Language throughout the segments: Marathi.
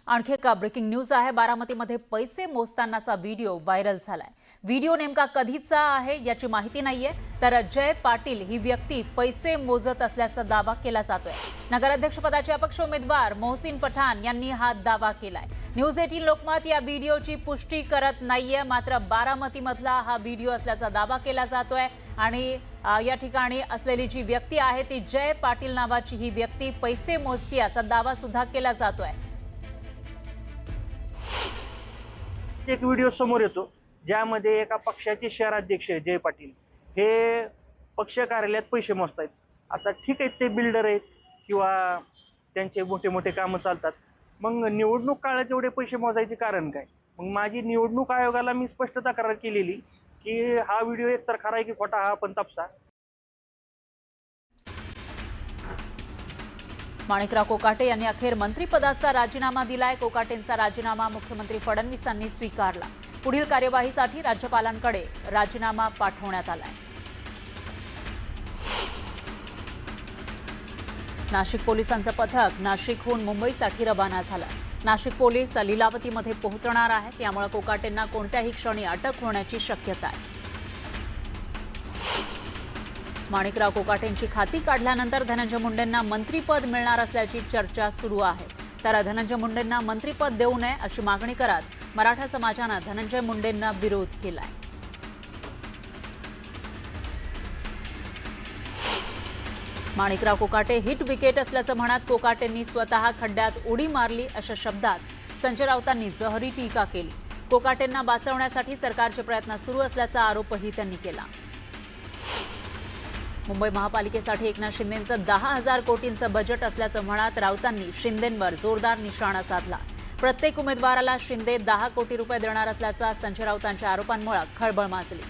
आणखी एक ब्रेकिंग न्यूज आहे। बारामतीमध्ये पैसे मोजतानाचा व्हिडिओ व्हायरल झालाय। व्हिडिओ नेमका कधीचा आहे याची माहिती नाहीये, तर जय पाटील ही व्यक्ती पैसे मोजत असल्याचा दावा केला जातोय। नगराध्यक्षपदाचे अपक्ष उमेदवार मोहसिन पठाण यांनी हा दावा केलाय। न्यूज 18 लोकमत या व्हिडिओची पुष्टी करत नाहीये, मात्र बारामतीमधला हा व्हिडिओ असल्याचा दावा केला जातोय आणि या ठिकाणी असलेली जी व्यक्ती आहे ती जय पाटील नावाची ही व्यक्ती पैसे मोजती असा दावा सुद्धा केला जातोय। एक व्हिडिओ समोर येतो ज्यामध्ये एका पक्षाचे शहराध्यक्ष जय पाटील हे पक्ष कार्यालयात पैसे मोजतायत। आता ठीक आहे, ते बिल्डर आहेत किंवा त्यांचे मोठे मोठे कामं चालतात, मग निवडणूक काळात एवढे पैसे मोजायचे कारण काय? मग माझी निवडणूक आयोगाला मी स्पष्ट तक्रार केलेली की हा व्हिडिओ एकतर खरा आहे की खोटा हा पण तपासा। माणिकराव कोकाटे यांनी अखेर मंत्रिपदाचा राजीनामा दिलाय। कोकाटेंचा राजीनामा मुख्यमंत्री फडणवीसांनी स्वीकारला। पुढील कार्यवाहीसाठी राज्यपालांकडे राजीनामा पाठवण्यात आलाय। नाशिक पोलिसांचं पथक नाशिकहून मुंबईसाठी रवाना झालं। नाशिक पोलीस लीलावतीमध्ये पोहोचणार आहेत, त्यामुळे कोकाटेंना कोणत्याही क्षणी अटक होण्याची शक्यता आहे। माणिकराव कोकाटेंची खाती काढल्यानंतर धनंजय मुंडेंना मंत्रिपद मिळणार असल्याची चर्चा सुरू आहे। तर धनंजय मुंडेंना मंत्रिपद देऊ नये अशी मागणी करत मराठा समाजाने धनंजय मुंडेंना विरोध केलाय। माणिकराव कोकाटे हिट विकेट असल्याचं म्हणत कोकाटेंनी स्वतः खड्ड्यात उडी मारली अशा शब्दात संजय राऊतांनी जहरी टीका केली। कोकाटेंना वाचवण्यासाठी सरकारचे प्रयत्न सुरू असल्याचा आरोपही त्यांनी केला। मुंबई महापालिकेसाठी एकनाथ शिंदेंचं 10,000 कोटींचं बजेट असल्याचं म्हणत राऊतांनी शिंदेंवर जोरदार निशाणा साधला। प्रत्येक उमेदवाराला शिंदे 10 कोटी रुपये देणार असल्याचा संजय राऊतांच्या आरोपांमुळे खळबळ माजली।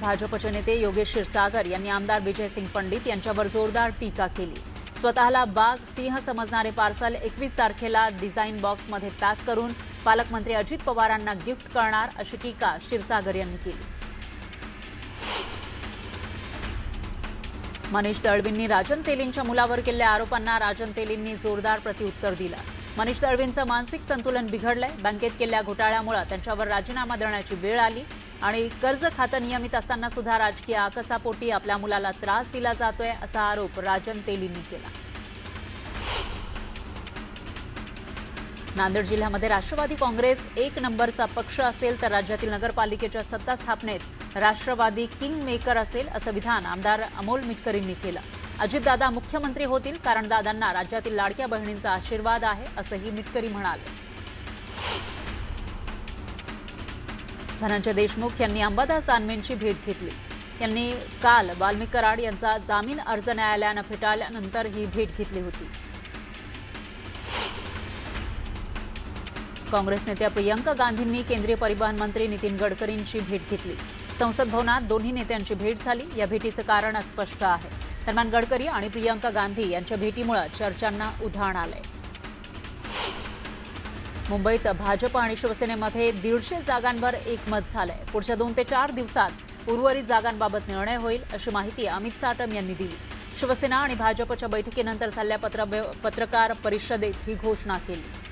भाजपचे नेते योगेश क्षीरसागर यांनी आमदार विजयसिंग पंडित यांच्यावर जोरदार टीका केली। स्वतःला बाघ सिंह समजणारे पार्सल 21 तारखेला डिझाईन बॉक्समध्ये पॅक करून पालकमंत्री अजित पवारांना गिफ्ट करणार अशी टीका क्षीरसागर यांनी केली। मनीष दळवींनी राजन तेलींच्या मुलावर केलेल्या आरोपांना राजन तेलींनी जोरदार प्रत्युत्तर दिलं। मनीष दळवींचं मानसिक संतुलन बिघडलंय। बँकेत केलेल्या घोटाळ्यामुळे त्यांच्यावर राजीनामा देण्याची वेळ आली आणि कर्ज खातं नियमित असताना सुद्धा राजकीय आकसापोटी आपल्या मुलाला त्रास दिला जातोय असा आरोप राजन तेलींनी केला। नांदेड जिल्ह्यामध्ये राष्ट्रवादी काँग्रेस एक नंबरचा पक्ष असेल तर राज्यातील नगरपालिकेच्या सत्ता स्थापनेत राष्ट्रवादी किंग मेकर असेल असं विधान आमदार अमोल मिटकरींनी केलं। अजितदादा मुख्यमंत्री होतील कारण दादांना राज्यातील लाडक्या बहिणींचा आशीर्वाद आहे असंही मिटकरी म्हणाले। धनंजय देशमुख यांनी अंबादास दानवेंची भेट घेतली। यांनी काल वाल्मिक कराड यांचा जामीन अर्ज न्यायालयानं फेटाळल्यानंतर ही भेट घेतली होती। काँग्रेस नेत्या प्रियंका गांधींनी केंद्रीय परिवहन मंत्री नितीन गडकरींची भेट घेतली। संसद भवनात दोन्ही नेत्यांची भेट झाली। या भेटीचं कारण अस्पष्ट आहे। दरम्यान गडकरी आणि प्रियंका गांधी यांच्या भेटीमुळे चर्चांना उधाण आलंय। मुंबईत भाजप आणि शिवसेनेमध्ये 150 जागांवर एकमत झालंय। पुढच्या 2 ते 4 दिवसात उर्वरित जागांबाबत निर्णय होईल अशी माहिती अमित साटम यांनी दिली। शिवसेना आणि भाजपच्या बैठकीनंतर झालेल्या पत्रकार परिषदेत ही घोषणा केली।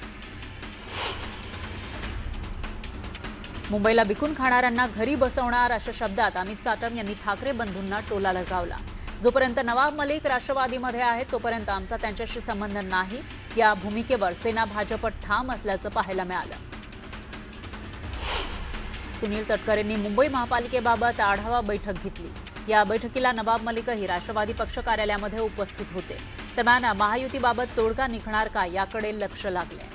मुंबईला विकून खाणाऱ्यांना घरी बसवणार अशा शब्दात अमित साटम यांनी ठाकरे बंधूंना टोला लगावला। जोपर्यंत नवाब मलिक राष्ट्रवादीमध्ये आहेत तोपर्यंत आमचा त्यांच्याशी संबंध नाही या भूमिकेवर सेना भाजप ठाम असल्याचं पाहायला मिळालं। सुनील तटकरेंनी मुंबई महापालिकेबाबत आढावा बैठक घेतली। या बैठकीला नवाब मलिकही राष्ट्रवादी पक्ष कार्यालयामध्ये उपस्थित होते। दरम्यान महायुतीबाबत तोडगा निघणार का याकडे लक्ष लागले।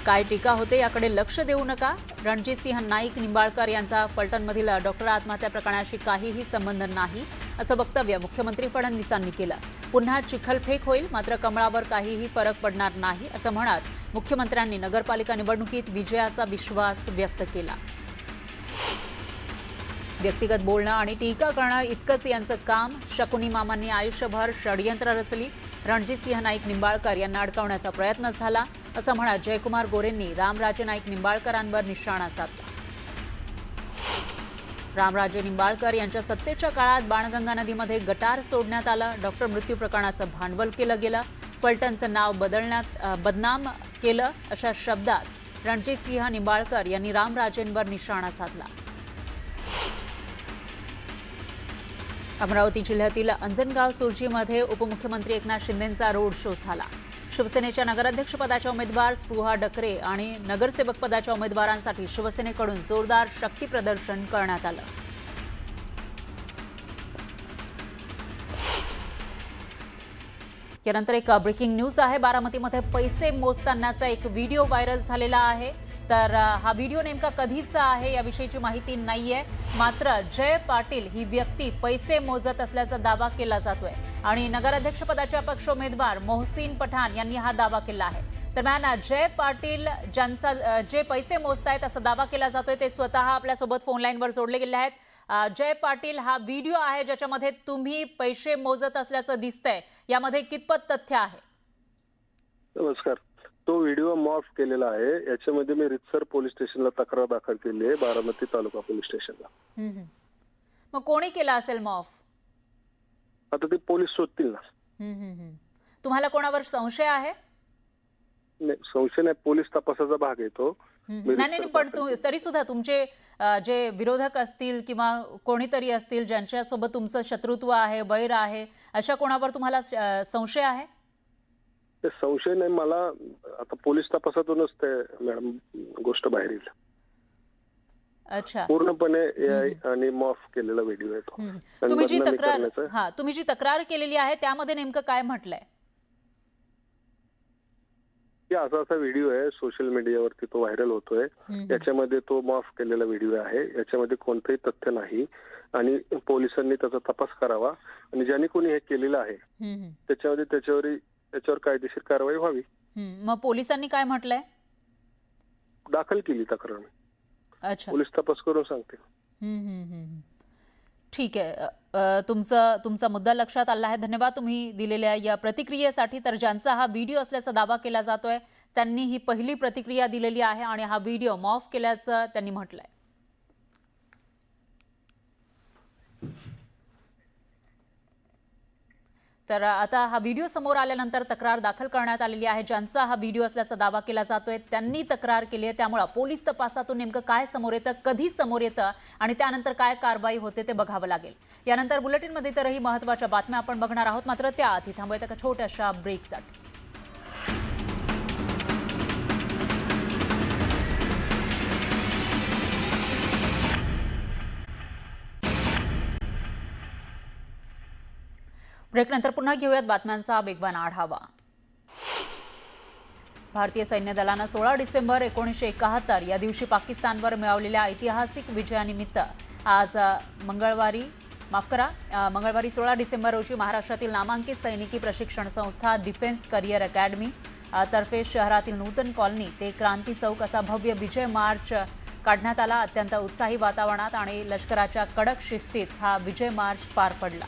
काय टीका होते याकडे लक्ष देऊ नका। रणजितसिंह नाईक निंबाळकर यांचा फलटणमधील डॉक्टर आत्महत्या प्रकरणाशी काहीही संबंध नाही असं वक्तव्य मुख्यमंत्री फडणवीसांनी केलं। पुन्हा चिखलफेक होईल मात्र कमळावर काहीही फरक पडणार नाही असं म्हणत मुख्यमंत्र्यांनी नगरपालिका निवडणुकीत विजयाचा विश्वास व्यक्त केला। व्यक्तिगत बोलणं आणि टीका करणं इतकंच यांचं काम। शकुनी मामांनी आयुष्यभर षडयंत्र रचली। रणजितसिंह नाईक निंबाळकर यांना अडकवण्याचा प्रयत्न झाला असं म्हणत जयकुमार गोरेंनी रामराजे नाईक निंबाळकरांवर निशाणा साधला। रामराजे निंबाळकर यांच्या सत्तेच्या काळात बाणगंगा नदीमध्ये गटार सोडण्यात आलं. डॉक्टर मृत्यू प्रकरणाचं भांडवल केलं गेलं. फलटणचं नाव बदनाम केलं अशा शब्दात रणजितसिंह निंबाळकर यांनी रामराजेंवर निशाणा साधला. अमरावती जिल्ह्यातील अंजनगाव सुरजीमध्ये उपमुख्यमंत्री एकनाथ शिंदेंचा रोड शो झाला. शिवसेनेच्या नगराध्यक्षपदाच्या उमेदवार स्पृहा डकरे आणि नगरसेवक पदाच्या उमेदवारांसाठी शिवसेनेकडून जोरदार शक्ती प्रदर्शन करण्यात आलं. यानंतर एक ब्रेकिंग न्यूज आहे. बारामतीमध्ये पैसे मोजतानाचा एक व्हिडिओ व्हायरल झालेला आहे. तर हा व्हिडिओ नेमका कधीचा आहे याविषयीची माहिती नाहीये. मात्र जय पाटील ही व्यक्ती पैसे मोजत असल्याचा दावा केला जातोय आणि नगराध्यक्षपदाचे अपक्ष उमेदवार मोहसिन पठाण यांनी हा दावा केला आहे. दरम्यान जय पाटील ज्यांचा जे पैसे मोजतायत असा दावा केला जातोय ते स्वतः आपल्यासोबत फोन लाईनवर जोडले गेले आहेत. जय पाटील, हा व्हिडिओ आहे ज्याच्यामध्ये तुम्ही पैसे मोजत असल्याचं दिसतंय, यामध्ये कितपत तथ्य आहे? नमस्कार. तो व्हिडिओ मॉफ केलेला आहे. याच्यामध्ये मी रितसर पोलीस स्टेशनला तक्रार दाखल केली आहे, बारामती तालुका पोलीस स्टेशनला. मग कोणी केला असेल मॉफ? आता ते पोलीस शोधतील ना. तुम्हाला कोणावर संशय आहे? नाही, संशय नाही, पोलीस तपासाचा भाग आहे तो. नाही, पण तरी सुद्धा तुमचे जे विरोधक असतील किंवा कोणीतरी असतील ज्यांच्यासोबत तुमचं शत्रुत्व आहे, वैर आहे, अशा कोणावर तुम्हाला संशय आहे? ते संशय नाही, मला आता पोलीस तपासातूनच ते मॅडम गोष्ट बाहेर येईल. अच्छा, पूर्णपणे आणि मॉफ केलेला व्हिडिओ आहे तो. तुम्ही जी तक्रार केलेली आहे त्यामध्ये नेमकं काय म्हटलंय? की असा व्हिडिओ आहे, सोशल मीडियावरती तो व्हायरल होतोय. याच्यामध्ये तो मॉफ केलेला व्हिडिओ आहे. याच्यामध्ये कोणतंही तथ्य नाही आणि पोलिसांनी त्याचा तपास करावा आणि ज्यांनी कोणी हे केलेलं आहे त्याच्यावर कायदेशीर कारवाई व्हावी. मग पोलिसांनी काय म्हटलंय? दाखल केली तक्रार. अच्छा, पोलीस तपास करून सांगते. ठीक आहे. तुमचा मुद्दा लक्षात आला आहे. धन्यवाद तुम्ही दिलेल्या या प्रतिक्रियेसाठी. तर ज्यांचा हा व्हिडिओ असल्याचा दावा केला जातोय त्यांनी ही पहिली प्रतिक्रिया दिलेली आहे आणि हा व्हिडिओ मॉफ केल्याचं त्यांनी म्हटलंय. तर आता हा व्हिडिओ समोर आल्यानंतर तक्रार दाखल करण्यात आलेली आहे. ज्यांचा हा व्हिडिओ असल्याचा दावा केला जातोय त्यांनी तक्रार केली आहे. त्यामुळे पोलीस तपासातून नेमकं काय समोर येतं, कधी समोर येतं आणि त्यानंतर काय कारवाई होते ते बघावं लागेल. यानंतर बुलेटिनमध्ये इतरही महत्त्वाच्या बातम्या आपण बघणार आहोत. मात्र त्याआधी थांबूयात एका छोट्याशा ब्रेकसाठी. ब्रेकनंतर पुन्हा घेऊयात बातम्यांचा वेगवान आढावा. भारतीय सैन्य दलानं 16 डिसेंबर 1971 या दिवशी पाकिस्तानवर मिळवलेल्या ऐतिहासिक विजयानिमित्त आज मंगळवारी 16 डिसेंबर रोजी महाराष्ट्रातील नामांकित सैनिकी प्रशिक्षण संस्था डिफेन्स करिअर अकॅडमी तर्फे शहरातील नूतन कॉलनी ते क्रांती चौक असा भव्य विजय मार्च काढण्यात आला. अत्यंत उत्साही वातावरणात आणि लष्कराच्या कडक शिस्तीत हा विजय मार्च पार पडला.